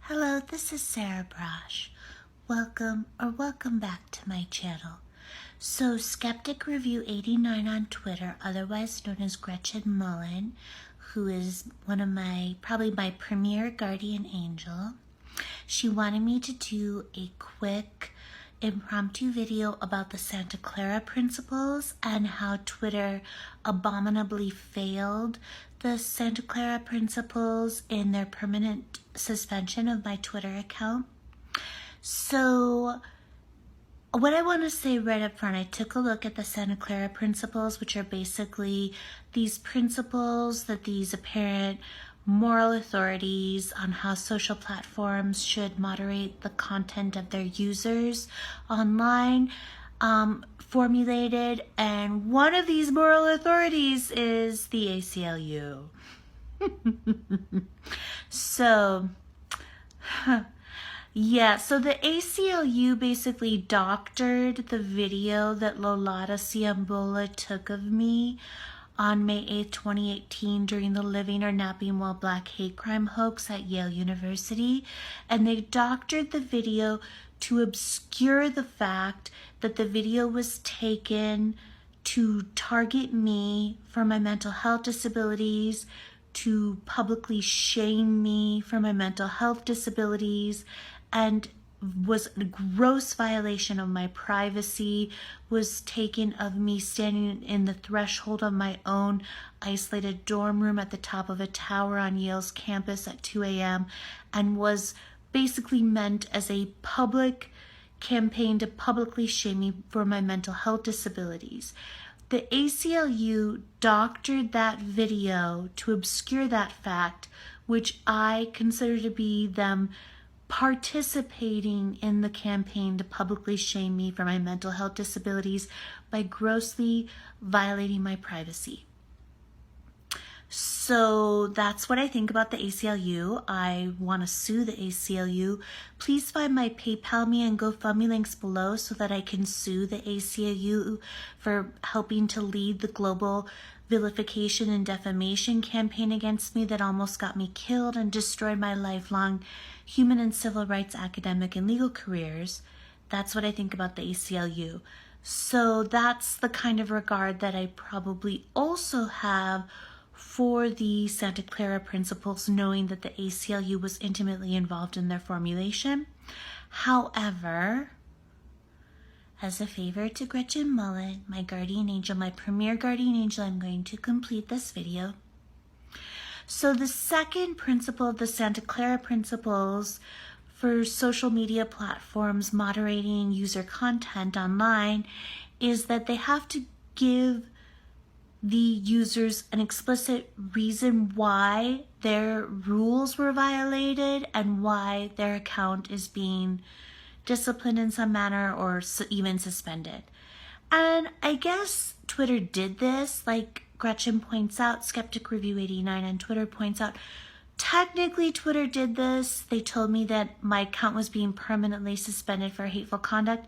Hello, this is Sarah Braasch. Welcome back to my channel. So, Skeptic Review 89 on Twitter, otherwise known as Gretchen Mullen, who is probably my premier guardian angel, she wanted me to do a quick impromptu video about the Santa Clara principles and how Twitter abominably failed the Santa Clara principles in their permanent suspension of my Twitter account. So what I want to say right up front, I took a look at the Santa Clara principles, which are basically these principles that these apparent moral authorities on how social platforms should moderate the content of their users online formulated, and one of these moral authorities is the ACLU. So the ACLU basically doctored the video that Lolata Ciambola took of me on May 8, 2018 during the Living or Napping While Black hate crime hoax at Yale University, and they doctored the video to obscure the fact that the video was taken to target me for my mental health disabilities, to publicly shame me for my mental health disabilities, and was a gross violation of my privacy, was taken of me standing in the threshold of my own isolated dorm room at the top of a tower on Yale's campus at 2 a.m. and was basically meant as a public campaign to publicly shame me for my mental health disabilities. The ACLU doctored that video to obscure that fact, which I consider to be them participating in the campaign to publicly shame me for my mental health disabilities by grossly violating my privacy. So that's what I think about the ACLU. I want to sue the ACLU. Please find my PayPal me and GoFundMe links below so that I can sue the ACLU for helping to lead the global vilification and defamation campaign against me that almost got me killed and destroyed my lifelong human and civil rights academic and legal careers. That's what I think about the ACLU. So that's the kind of regard that I probably also have for the Santa Clara principles, knowing that the ACLU was intimately involved in their formulation. However, as a favor to Gretchen Mullen, my guardian angel, my premier guardian angel, I'm going to complete this video. So the second principle of the Santa Clara principles for social media platforms moderating user content online is that they have to give the users an explicit reason why their rules were violated and why their account is being disciplined in some manner or even suspended. And I guess Twitter did this, like Gretchen points out, Skeptic Review 89 on Twitter points out. Technically, Twitter did this. They told me that my account was being permanently suspended for hateful conduct.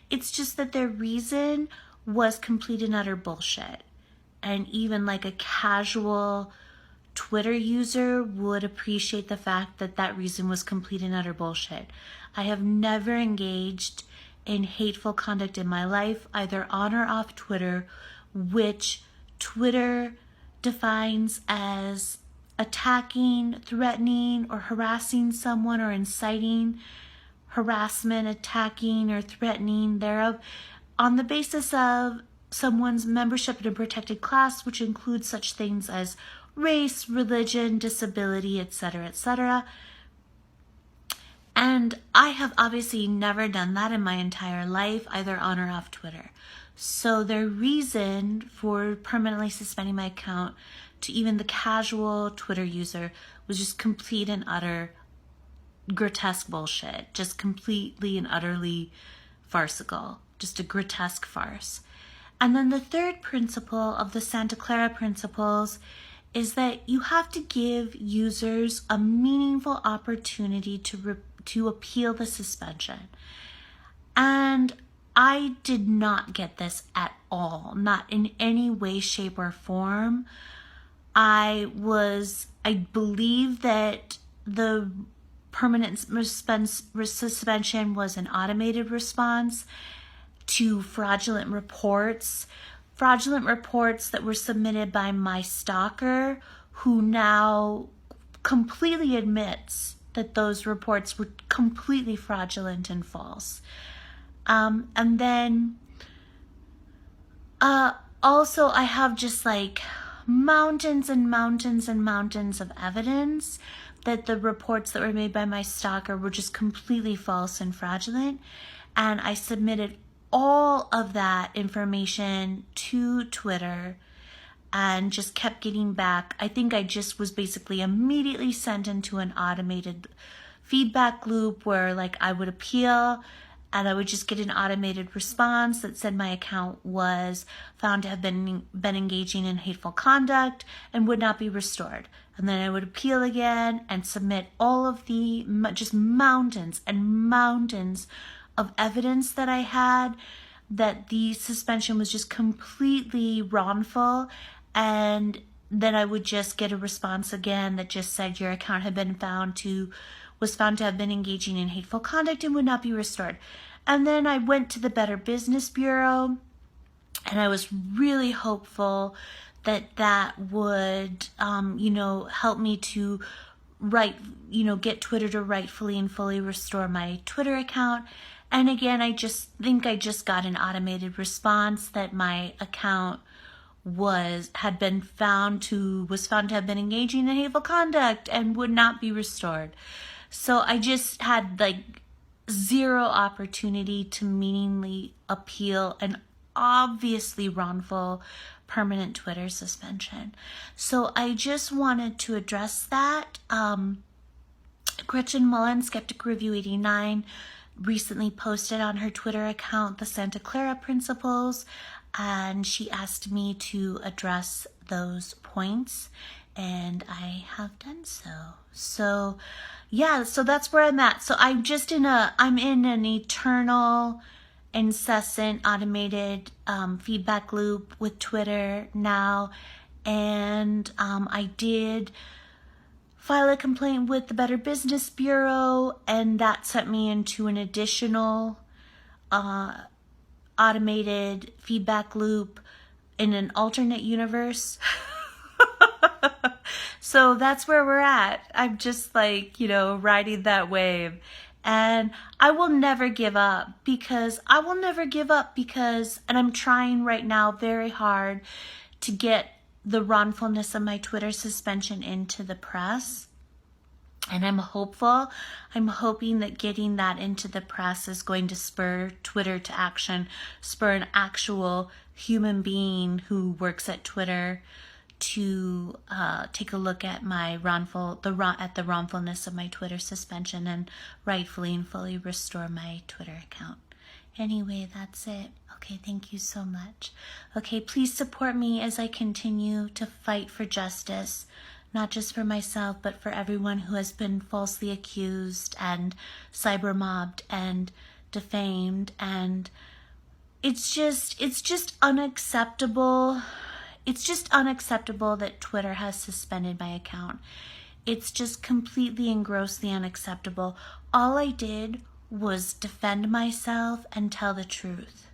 It's just that their reason was complete and utter bullshit. And even like a casual Twitter user would appreciate the fact that that reason was complete and utter bullshit. I have never engaged in hateful conduct in my life, either on or off Twitter, which Twitter defines as attacking, threatening, or harassing someone, or inciting harassment, attacking, or threatening thereof on the basis of someone's membership in a protected class, which includes such things as race, religion, disability, etc., etc. And I have obviously never done that in my entire life, either on or off Twitter. So their reason for permanently suspending my account to even the casual Twitter user was just complete and utter grotesque bullshit. Just completely and utterly farcical. Just a grotesque farce. And then the third principle of the Santa Clara principles is that you have to give users a meaningful opportunity to appeal the suspension. And I did not get this at all, not in any way, shape, or form. I believe that the permanent suspension was an automated response to fraudulent reports that were submitted by my stalker, who now completely admits that those reports were completely fraudulent and false. And then also I have just like mountains and mountains and mountains of evidence that the reports that were made by my stalker were just completely false and fraudulent. And I submitted all of that information to Twitter and just kept getting back. I think I just was basically immediately sent into an automated feedback loop where like I would appeal and I would just get an automated response that said my account was found to have been engaging in hateful conduct and would not be restored. And then I would appeal again and submit all of the just mountains and mountains of evidence that I had that the suspension was just completely wrongful. And then I would just get a response again that just said your account had been was found to have been engaging in hateful conduct and would not be restored. And then I went to the Better Business Bureau, and I was really hopeful that that would, help me to get Twitter to rightfully and fully restore my Twitter account. And again, I just think I just got an automated response that my account was found to have been engaging in hateful conduct and would not be restored. So I just had like zero opportunity to meaningfully appeal an obviously wrongful permanent Twitter suspension. So I just wanted to address that. Gretchen Mullen, Skeptic Review 89, recently posted on her Twitter account the Santa Clara principles, and she asked me to address those points, and I have done so. So yeah, so that's where I'm at. So I'm in an eternal, incessant, automated feedback loop with Twitter now, and I did file a complaint with the Better Business Bureau, and that sent me into an additional automated feedback loop in an alternate universe. So that's where we're at. I'm just like, riding that wave. And I will never give up because, and I'm trying right now very hard to get the wrongfulness of my Twitter suspension into the press. And I'm hopeful. I'm hoping that getting that into the press is going to spur Twitter to action, spur an actual human being who works at Twitter to take a look at the wrongfulness of my Twitter suspension and rightfully and fully restore my Twitter account. Anyway, that's it. Okay, thank you so much. Okay, please support me as I continue to fight for justice, not just for myself, but for everyone who has been falsely accused and cyber mobbed and defamed. And it's just unacceptable. It's just unacceptable that Twitter has suspended my account. It's just completely and grossly unacceptable. All I did was defend myself and tell the truth.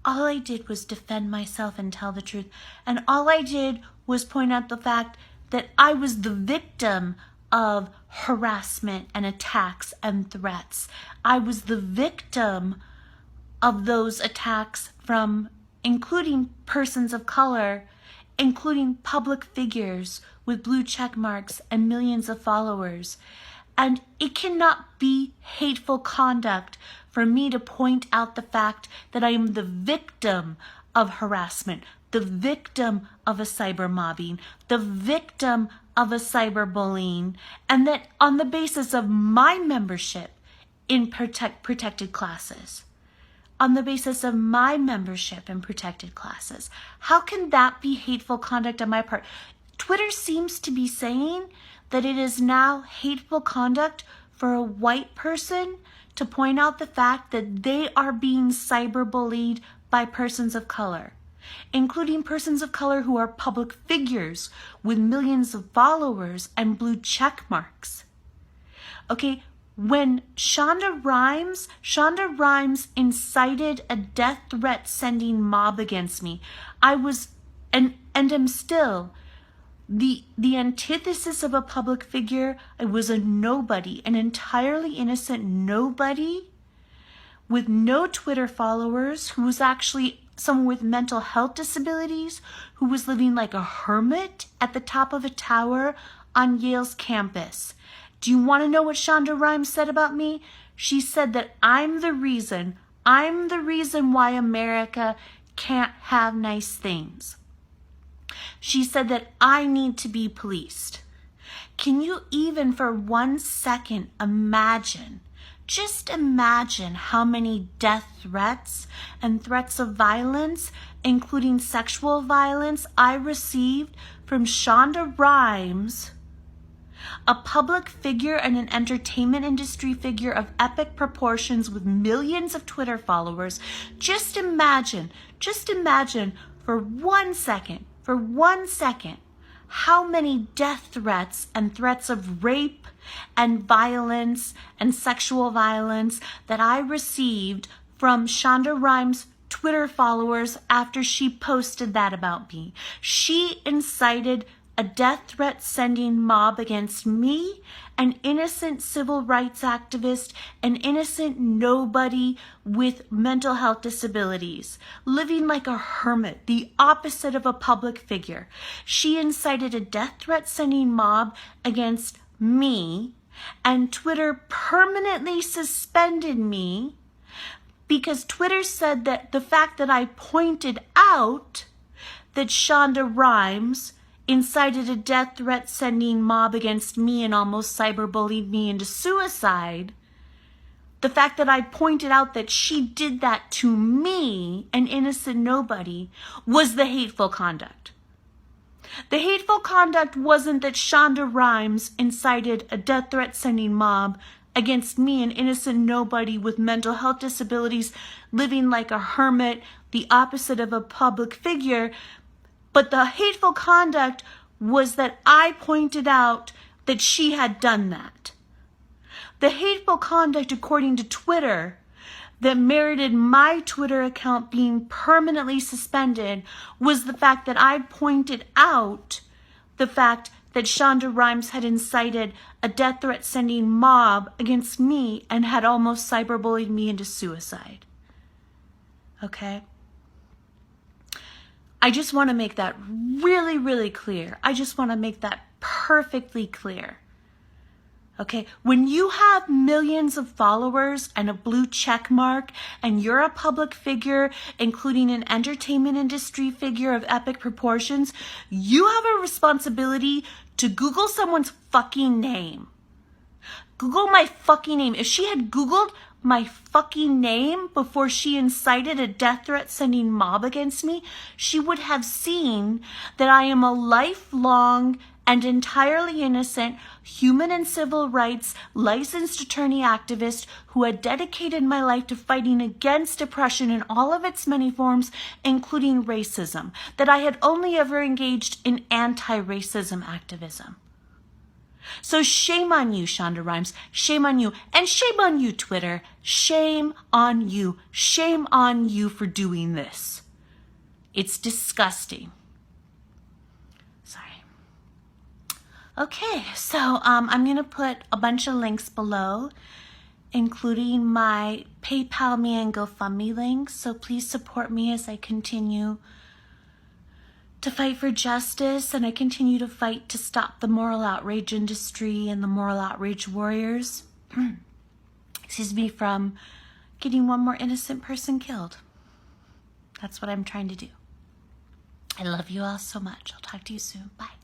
All I did was defend myself and tell the truth. And all I did was point out the fact that I was the victim of harassment and attacks and threats. I was the victim of those attacks from including persons of color, including public figures with blue check marks and millions of followers. And it cannot be hateful conduct for me to point out the fact that I am the victim of harassment, the victim of a cyber mobbing, the victim of a cyberbullying, and that on the basis of my membership in protected classes. On the basis of my membership in protected classes. How can that be hateful conduct on my part? Twitter seems to be saying that it is now hateful conduct for a white person to point out the fact that they are being cyberbullied by persons of color, including persons of color who are public figures with millions of followers and blue check marks. Okay, when Shonda Rhimes incited a death threat sending mob against me, I was, and am still, the antithesis of a public figure. I was a nobody, an entirely innocent nobody with no Twitter followers, who was actually someone with mental health disabilities, who was living like a hermit at the top of a tower on Yale's campus. Do you want to know what Shonda Rhimes said about me? She said that I'm the reason why America can't have nice things. She said that I need to be policed. Can you even for 1 second imagine, just imagine how many death threats and threats of violence, including sexual violence, I received from Shonda Rhimes, a public figure and an entertainment industry figure of epic proportions with millions of Twitter followers. Just imagine for 1 second, how many death threats and threats of rape and violence and sexual violence that I received from Shonda Rhimes' Twitter followers after she posted that about me. She incited a death threat sending mob against me, an innocent civil rights activist, an innocent nobody with mental health disabilities, living like a hermit, the opposite of a public figure. She incited a death threat sending mob against me, and Twitter permanently suspended me because Twitter said that the fact that I pointed out that Shonda Rhimes incited a death threat sending mob against me and almost cyberbullied me into suicide, the fact that I pointed out that she did that to me, an innocent nobody, was the hateful conduct. The hateful conduct wasn't that Shonda Rhimes incited a death threat sending mob against me, an innocent nobody with mental health disabilities, living like a hermit, the opposite of a public figure. But the hateful conduct was that I pointed out that she had done that. The hateful conduct, according to Twitter, that merited my Twitter account being permanently suspended was the fact that I pointed out the fact that Shonda Rhimes had incited a death threat sending mob against me and had almost cyberbullied me into suicide. Okay? I just want to make that really, really clear. I just want to make that perfectly clear. Okay, when you have millions of followers and a blue check mark and you're a public figure, including an entertainment industry figure of epic proportions, you have a responsibility to Google someone's fucking name. Google my fucking name. If she had Googled my fucking name before she incited a death threat sending mob against me, she would have seen that I am a lifelong and entirely innocent human and civil rights licensed attorney activist who had dedicated my life to fighting against oppression in all of its many forms, including racism, that I had only ever engaged in anti-racism activism. So shame on you, Shonda Rhimes. Shame on you. And shame on you, Twitter. Shame on you. Shame on you for doing this. It's disgusting. Sorry. Okay, so I'm going to put a bunch of links below, including my PayPal me and GoFundMe links. So please support me as I continue to fight for justice, and I continue to fight to stop the moral outrage industry and the moral outrage warriors, excuse me, from getting one more innocent person killed. That's what I'm trying to do. I love you all so much. I'll talk to you soon. Bye.